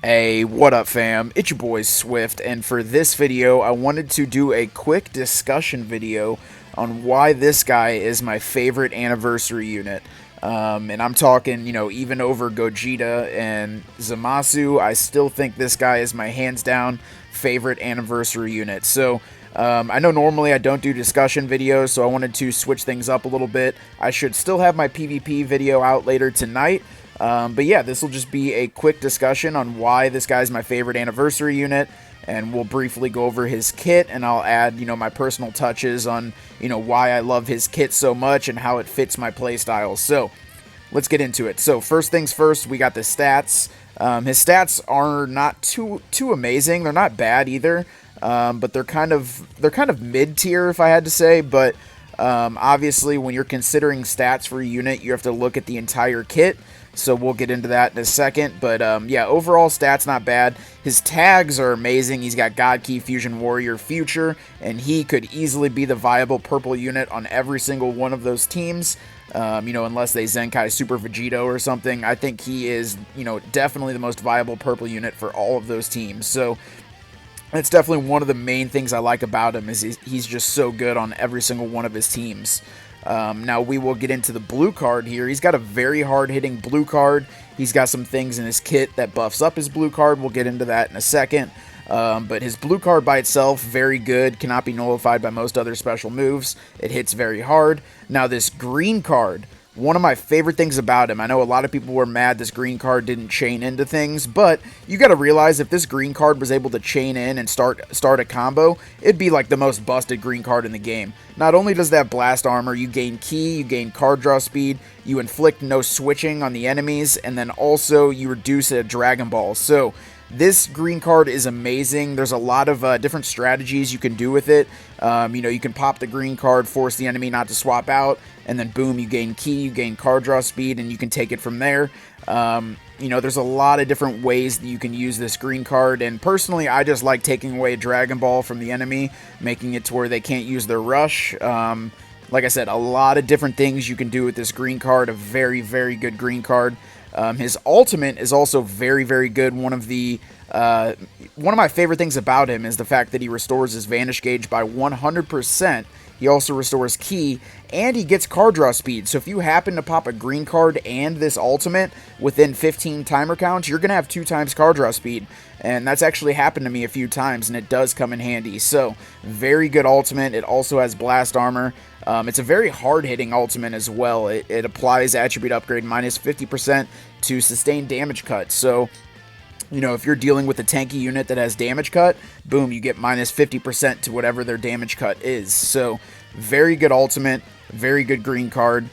Hey, what up fam? It's your boy Swift, and for this video I wanted to do a quick discussion video on why this guy is my favorite anniversary unit. And I'm talking, even over Gogeta and Zamasu, I still think this guy is my hands down favorite anniversary unit. So, I know normally I don't do discussion videos, so I wanted to switch things up a little bit. I should still have my PvP video out later tonight. But yeah, this will just be a quick discussion on why this guy's my favorite anniversary unit, and we'll briefly go over his kit, and I'll add, my personal touches on, why I love his kit so much and how it fits my playstyle. So, let's get into it. So, first things first, we got the stats. His stats are not too amazing. They're not bad either, but they're kind of mid-tier, if I had to say, but obviously when you're considering stats for a unit, you have to look at the entire kit. So we'll get into that in a second. But yeah, overall stats not bad. His tags are amazing. He's got God Key, Fusion Warrior, Future, and he could easily be the viable purple unit on every single one of those teams. Unless they Zenkai Super Vegito or something. I think he is, definitely the most viable purple unit for all of those teams. So that's definitely one of the main things I like about him, is he's just so good on every single one of his teams. Now we will get into the blue card here. He's got a very hard-hitting blue card. He's got some things in his kit that buffs up his blue card. We'll get into that in a second. But his blue card by itself, very good. Cannot be nullified by most other special moves. It hits very hard. Now this green card, one of my favorite things about him, I know a lot of people were mad this green card didn't chain into things, but you got to realize if this green card was able to chain in and start a combo, it'd be like the most busted green card in the game. Not only does that blast armor, you gain ki, you gain card draw speed, you inflict no switching on the enemies, and then also you reduce a Dragon Ball. So this green card is amazing. There's a lot of different strategies you can do with it. You can pop the green card, force the enemy not to swap out, and then boom, you gain ki, you gain card draw speed, and you can take it from there. There's a lot of different ways that you can use this green card, and personally, I just like taking away a Dragon Ball from the enemy, making it to where they can't use their rush. Like I said, a lot of different things you can do with this green card. A very, very good green card. His ultimate is also very, very good. One of my favorite things about him is the fact that he restores his Vanish Gauge by 100%. He also restores ki, and he gets card draw speed. So if you happen to pop a green card and this ultimate within 15 timer counts, you're going to have 2 times card draw speed. And that's actually happened to me a few times, and it does come in handy. So, very good ultimate. It also has blast armor. It's a very hard-hitting ultimate as well. It applies attribute upgrade minus 50% to sustain damage cut. So, if you're dealing with a tanky unit that has damage cut, boom, you get minus 50% to whatever their damage cut is. So, very good ultimate, very good green card.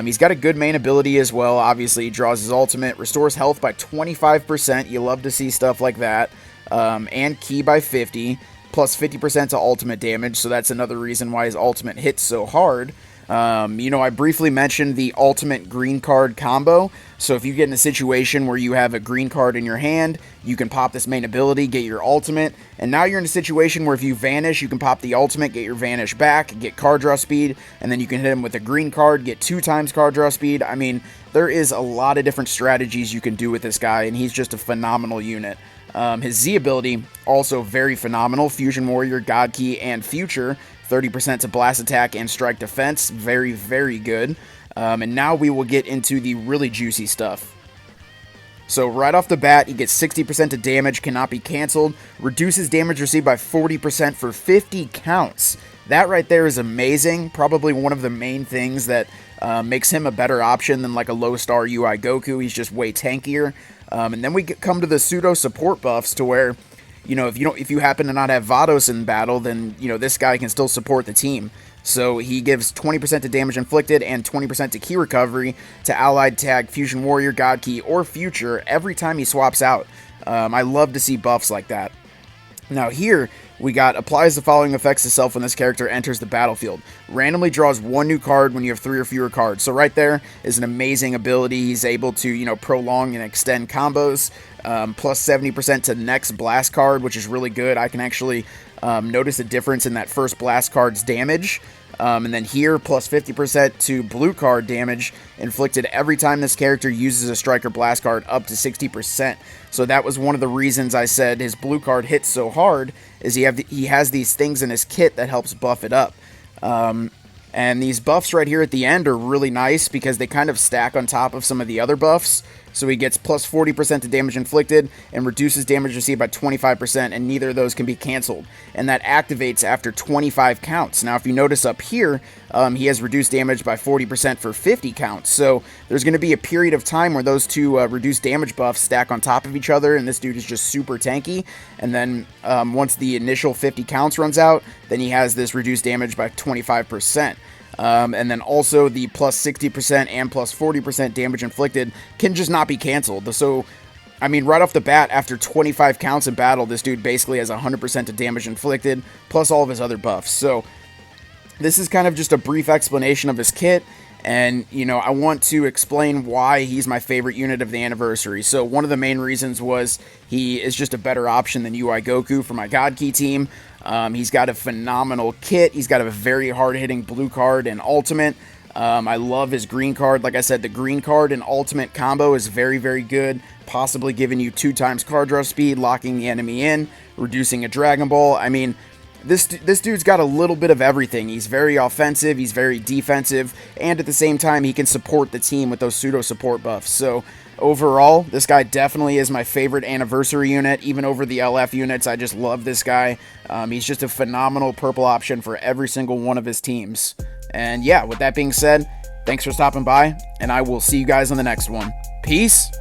He's got a good main ability as well. Obviously, he draws his ultimate, restores health by 25%. You love to see stuff like that. And ki by 50, plus 50% to ultimate damage. So that's another reason why his ultimate hits so hard. I briefly mentioned the ultimate green card combo. So if you get in a situation where you have a green card in your hand, you can pop this main ability, get your ultimate, and now you're in a situation where if you vanish, you can pop the ultimate, get your vanish back, get card draw speed, and then you can hit him with a green card, get 2 times card draw speed. I mean, there is a lot of different strategies you can do with this guy, and he's just a phenomenal unit. His Z ability, also very phenomenal. Fusion Warrior, God Key, and Future. 30% to blast attack and strike defense. Very, very good. And now we will get into the really juicy stuff. So right off the bat, he gets 60% to damage, cannot be canceled. Reduces damage received by 40% for 50 counts. That right there is amazing. Probably one of the main things that makes him a better option than like a low star UI Goku. He's just way tankier. And then we come to the pseudo support buffs to where, if you happen to not have Vados in battle, then, this guy can still support the team. So he gives 20% to damage inflicted and 20% to ki recovery to allied tag Fusion Warrior, God Key, or Future every time he swaps out. I love to see buffs like that. Now here, we got applies the following effects to self when this character enters the battlefield. Randomly draws 1 new card when you have 3 or fewer cards. So right there is an amazing ability. He's able to, prolong and extend combos. Plus 70% to next blast card, which is really good. I can actually notice a difference in that first blast card's damage. And then here, plus 50% to blue card damage inflicted every time this character uses a striker blast card, up to 60%. So that was one of the reasons I said his blue card hits so hard, is he has these things in his kit that helps buff it up. And these buffs right here at the end are really nice because they kind of stack on top of some of the other buffs. So he gets plus 40% to damage inflicted and reduces damage received by 25%, and neither of those can be canceled. And that activates after 25 counts. Now, if you notice up here, he has reduced damage by 40% for 50 counts. So there's going to be a period of time where those two reduced damage buffs stack on top of each other, and this dude is just super tanky. And then once the initial 50 counts runs out, then he has this reduced damage by 25%. And then also the plus 60% and plus 40% damage inflicted can just not be canceled. So, I mean, right off the bat, after 25 counts in battle, this dude basically has 100% of damage inflicted, plus all of his other buffs. So, this is kind of just a brief explanation of his kit. And, you know, I want to explain why he's my favorite unit of the anniversary. So one of the main reasons was he is just a better option than UI Goku for my God Key team. He's got a phenomenal kit. He's got a very hard-hitting blue card and ultimate. I love his green card. Like I said, the green card and ultimate combo is very, very good, possibly giving you 2 times card draw speed, locking the enemy in, reducing a Dragon Ball. I mean, this dude's got a little bit of everything. He's very offensive, he's very defensive, and at the same time, he can support the team with those pseudo support buffs. So overall, this guy definitely is my favorite anniversary unit, even over the LF units. I just love this guy. He's just a phenomenal purple option for every single one of his teams. And yeah, with that being said, thanks for stopping by, and I will see you guys on the next one. Peace!